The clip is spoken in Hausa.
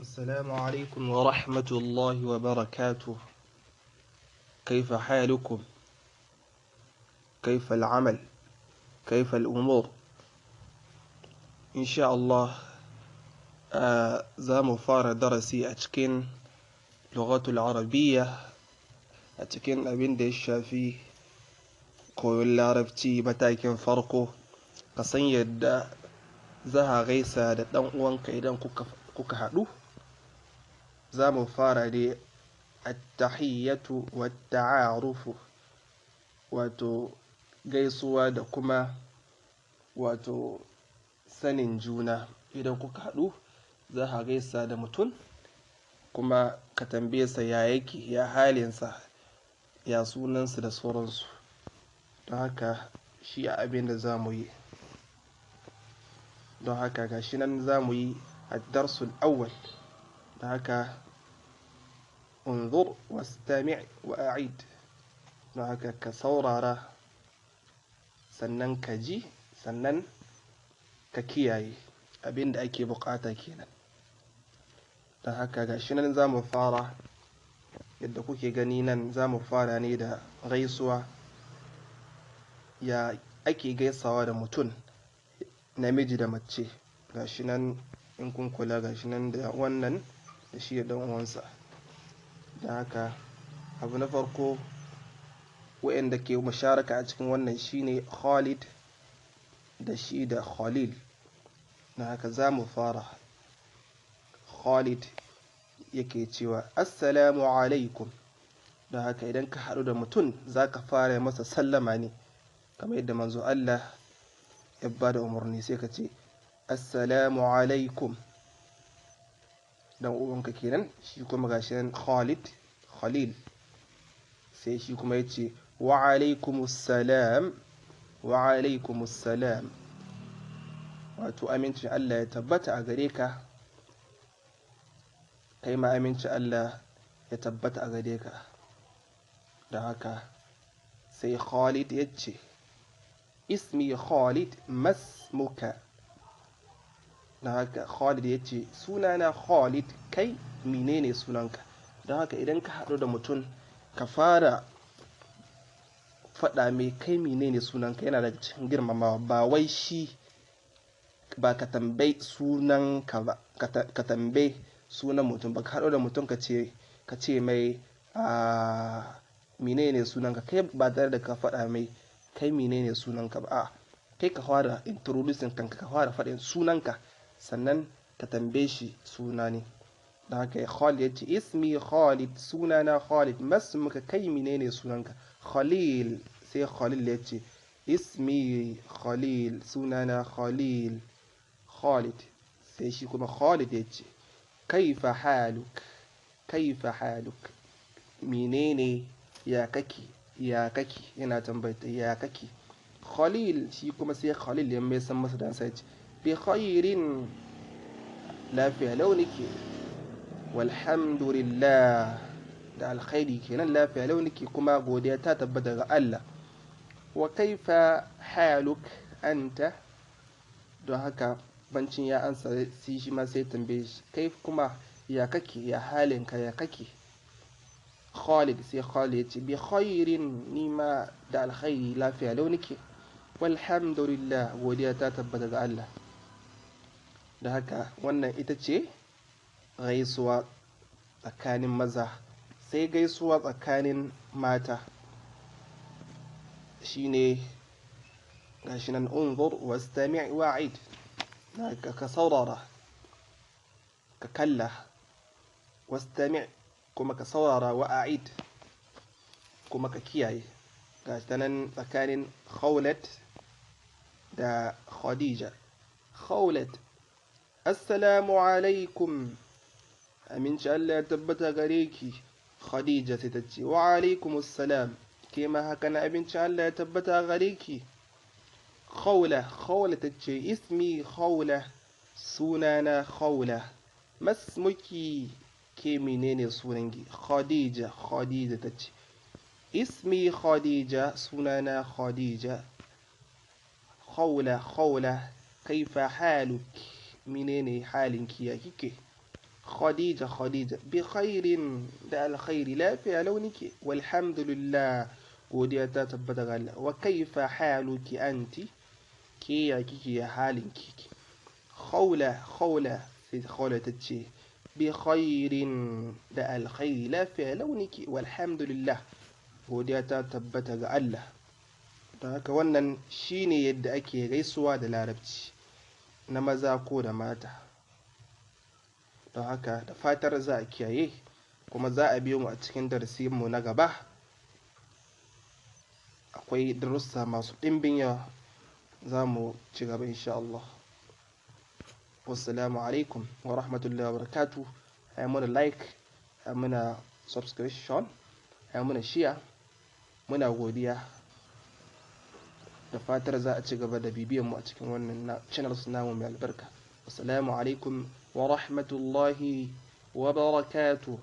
السلام عليكم ورحمة الله وبركاته. كيف حالكم؟ كيف العمل؟ كيف الأمور؟ إن شاء الله za mu fara darasi a cikin lughatul arabiyya a cikin abin da ya shafi koyon larabci matakin farko. Ka san yadda za a gaisa da ɗan uwanka idan kuka haɗu. Za mu fara da at-tahiyyatu wat-ta'arufu, wato gaisuwa da kuma wato sanin juna. Idan kuka haɗu za a gaisa da mutum kuma ka tambaye sa ya yake, ya halinsa, ya sunansa da sauransu. Don haka shi abin da za mu yi. Don haka ga shi nan za mu yi ad-darsul awwal. Don haka unzur wastami' wa a'id. Don haka ka saurara sannan ka ji sannan ka kiyaye. Abin da ake bukata kenan. Don haka ga shi nan za mu fara yadda kuke gani nan. Za mu fara ne da gaisuwa. Ya ake gaisawa da mutum, namiji da mace. Ga shi nan in kun kula, ga shi nan da wannan da shi da ɗan uwansa. Don haka abu na farko waɗanda ke musharaka a cikin wannan shine Khalid da shi da Khalil. Don haka za mu fara. Khalid yake cewa assalamu alaikum. Don haka idan ka haɗu da mutum za ka fara masa sallama ne kamar yadda manzo Allah ya ba da umarni, sai ka ce assalamu alaikum. Dan uwanka kenan. Shi kuma gashi nan Khalil sai shi kuma ya ce wa alaikumussalam, wa alaikumussalam, wato amincin Allah ya tabbata a gare ka, kai ma amincin Allah ya tabbata a gare ka. Da haka sai Khalid ya ce ismi Khalid masmuka. Da haka Khalid ya ce sunana Khalid, kai menene sunanka? Don haka idan ka haɗu da mutum ka fara faɗa mai kai menene sunanka yana daga cikin girmamawa. Ba wai shi ba ka tambayi sunanka ba, ka tambayi sunan mutum ba. Ka haɗu da mutum ka ce mai menene sunanka, kai ba tare da ka faɗa mai kai menene sunanka ba. Kai ka fara introducing kanka, ka fara faɗin sunanka sannan ka tambaye shi suna ne. Don haka Khalid ya ce ismi Khalid, sunana Khalid, masmuka, kai menene sunanka? Khalil. Sai Khalil ya ce ismi Khalil, sunana Khalil. Khalid. Sai shi kuma Khalid ya ce kaifa haluk, kaifa haluk, menene, ya kake, ya kake, yana tambayta ya kake. Khalil. Shi kuma sai Khalil ya mai san masa dan sai ce bi khairin, lafiya lau nake, walhamdulillah, da alkhairi kenan, lafiya lau nake kuma godiya ta tabbata ga Allah. Wa kaifa haluk anta. Don haka bancin ya ansa sai shi ma sai tambaye shi kai kuma ya kake, ya halinka, ya kake. Khalid. Sai Khalid ya ce bi khairin, nima da alkhairi, lafiya lau nake, walhamdulillah, godiya ta tabbata ga Allah. Da haka wannan ita ce gaisuwa tsakanin maza. Sai gaisuwa tsakanin mata shine gashi nan unzur wastami' wa'id. Ka saurara, ka kalla, wastami' kuma ka saurara, wa'id kuma ka kiyaye. Gashi nan tsakanin Khawlat da Khadija. Khawlat assalamu alaikum, aminci Allah ya tabbata gare ki. Khadija sai ta ce wa alaikumussalam, ke ma haka na aminci Allah ya tabbata gare ki. Khawla. Khawla ta ce ismi Khawla, sunana Khawla, masmuki, ke menene sunanki? Khadija. Khadija ta ce ismi Khadija, sunana Khadija. Khawla. Khawla kaifa haluk, menene halinki, ya kike? khadija bi khairin da alkhairi lafiya launiki walhamdulillah godiya ta tabbata ga Allah wa kaifa haluki anti ke ya kike ya halinki khawla sai khawla tace bi khairin da alkhairi lafiya launiki walhamdulillah godiya ta tabbata ga Allah. Don haka wannan shine yadda ake gaisuwa da larabci na maza ko da mata. Don haka da fatar za a kiyaye kuma za a biyo mu a cikin darasinmu na gaba. Akwai darussa masu ɗimbin yawa za mu ci gaba insha Allah. Wassalamu alaikum wa rahmatullahi wa barakatuh. Ai muna like, ai muna subscription, ai muna share. Muna godiya da fatar za a ci gaba da bibiyan mu a cikin wannan channels namu mai albarka. Assalamu alaikum wa rahmatullahi wa barakatuh.